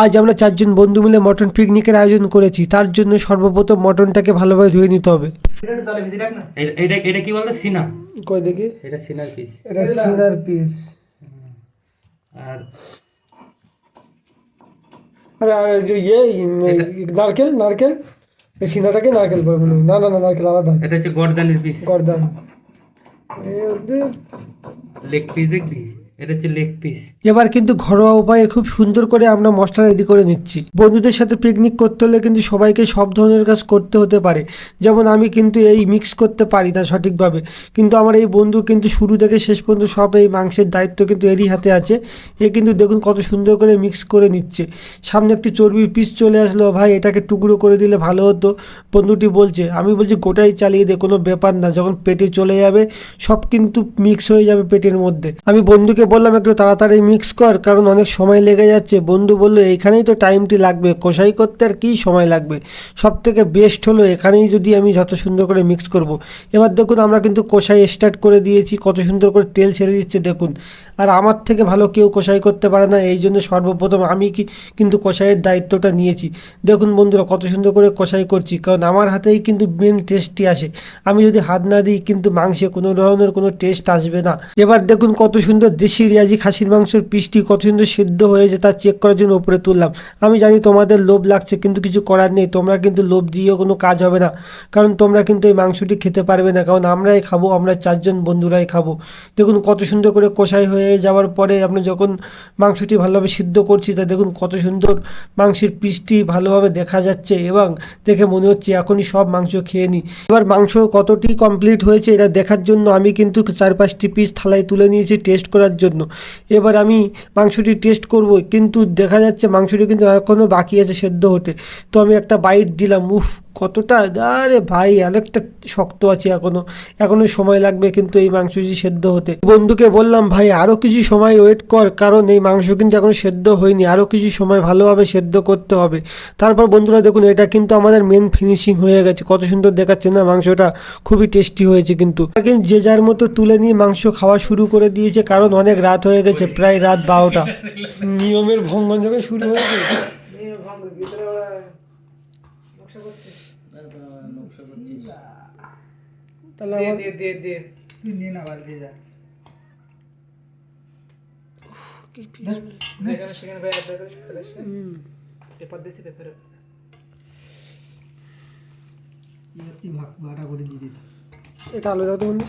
আজ আমরা 4 জন বন্ধু মিলে মটন পিকনিকের আয়োজন করেছি। তার জন্য সর্বপ্রথম মটনটাকে ভালোভাবে ধুয়ে নিতে হবে। এটা কি বলতো? সিনা। কই দেখি, এটা সিনার পিস। এটা সিনার পিস। আর আর নারকেল নারকেল, এই সিনাটাকে নারকেল বলবো না। না না না, নারকেল আলাদা। এটা হচ্ছে গর্দানের পিস, গর্দান। Leg piece. দেখবি, এটা হচ্ছে লেগ পিস। এবার কিন্তু ঘরোয়া উপায়ে খুব সুন্দর করে আমরা মশলা রেডি করে নিচ্ছি। বন্ধুদের সাথে পিকনিক করতে হলে কিন্তু সবাইকে সব ধরনের কাজ করতে হতে পারে। যেমন আমি কিন্তু এই মিক্স করতে পারি না সঠিকভাবে, কিন্তু আমার এই বন্ধু কিন্তু শুরু থেকে শেষ পর্যন্ত সব এই মাংসের দায়িত্ব কিন্তু এরই হাতে আছে। এ কিন্তু দেখুন কত সুন্দর করে মিক্স করে নিচ্ছে। সামনে একটি চর্বির পিস চলে আসলো, ভাই এটাকে টুকরো করে দিলে ভালো হতো। বন্ধুটি বলছে, আমি বলছি গোটাই চালিয়ে দে, কোনো ব্যাপার না, যখন পেটে চলে যাবে সব কিন্তু মিক্স হয়ে যাবে পেটের মধ্যে। আমি বন্ধুকে বললাম একটু তাড়াতাড়ি মিক্স কর, কারণ অনেক সময় লেগে যাচ্ছে। বন্ধু বললো এইখানেই তো টাইমটি লাগবে, কষাই করতে আর কি সময় লাগবে, সব থেকে বেস্ট হলো এখানেই যদি আমি যত সুন্দর করে মিক্স করব। এবার দেখুন আমরা কিন্তু কষাই স্টার্ট করে দিয়েছি, কত সুন্দর করে তেল ছেড়ে দিচ্ছে দেখুন। আর আমার থেকে ভালো কেউ কষাই করতে পারে না, এই জন্য সর্বপ্রথম আমি কিন্তু কষাইয়ের দায়িত্বটা নিয়েছি। দেখুন বন্ধুরা কত সুন্দর করে কষাই করছি, কারণ আমার হাতেই কিন্তু মেন টেস্টটি আসে। আমি যদি হাত না দিই কিন্তু মাংসে কোনো ধরনের কোনো টেস্ট আসবে না। এবার দেখুন কত সুন্দর দেশি রিয়াজি খাসির মাংসের পিসটি কত সুন্দর সিদ্ধ হয়েছে তা চেক করার জন্য উপরে তুললাম। আমি জানি তোমাদের লোভ লাগছে, কিন্তু কিছু করার নেই, তোমরা কিন্তু লোভ দিয়েও কোনো কাজ হবে না, কারণ তোমরা কিন্তু এই মাংসটি খেতে পারবে না, কারণ আমরাই খাবো, আমরা 4 জন বন্ধুরাই খাবো। দেখুন কত সুন্দর করে কষাই হয়ে যাওয়ার পরে আমরা যখন মাংসটি ভালোভাবে সিদ্ধ করছি, তা দেখুন কত সুন্দর মাংসের পিসটি ভালোভাবে দেখা যাচ্ছে, এবং দেখে মনে হচ্ছে এখনই সব মাংস খেয়ে নিই। এবার মাংস কতটি কমপ্লিট হয়েছে এটা দেখার জন্য আমি কিন্তু 4-5টি পিস থালায় তুলে নিয়েছি টেস্ট করার জন্য। এবার আমি মাংসটি টেস্ট করব, কিন্তু দেখা যাচ্ছে মাংসটি কিন্তু এখনও বাকি আছে সেদ্ধ হতে। তো আমি একটা বাইট দিলাম, উফ কতটা, আরে ভাই অনেকটা শক্ত আছে, এখনো সময় লাগবে কিন্তু এই মাংসটি সেদ্ধ হতে। বন্ধুকে বললাম ভাই আরও কিছু সময় ওয়েট কর, কারণ এই মাংস কিন্তু এখনো সেদ্ধ হয়নি, আরও কিছু সময় ভালোভাবে সেদ্ধ করতে হবে। তারপর বন্ধুরা দেখুন এটা কিন্তু আমাদের মেন ফিনিশিং হয়ে গেছে, কত সুন্দর দেখাচ্ছে না মাংসটা, খুবই টেস্টি হয়েছে। কিন্তু যে যার মতো তুলে নিয়ে মাংস খাওয়া শুরু করে দিয়েছে, কারণ অনেক রাত হয়ে গেছে, প্রায় রাত 12টা। নিয়মের ভঙ্গন যখন শুরু হয়েছে, তাহলে আমার তুই নিয়ে না বাড়ি যা সেখানে ভাই পেপার দিয়েছি, পেপারে ভাগ ভাড়া করে দিয়ে দিত। এটা আলাদা তো বন্ধু।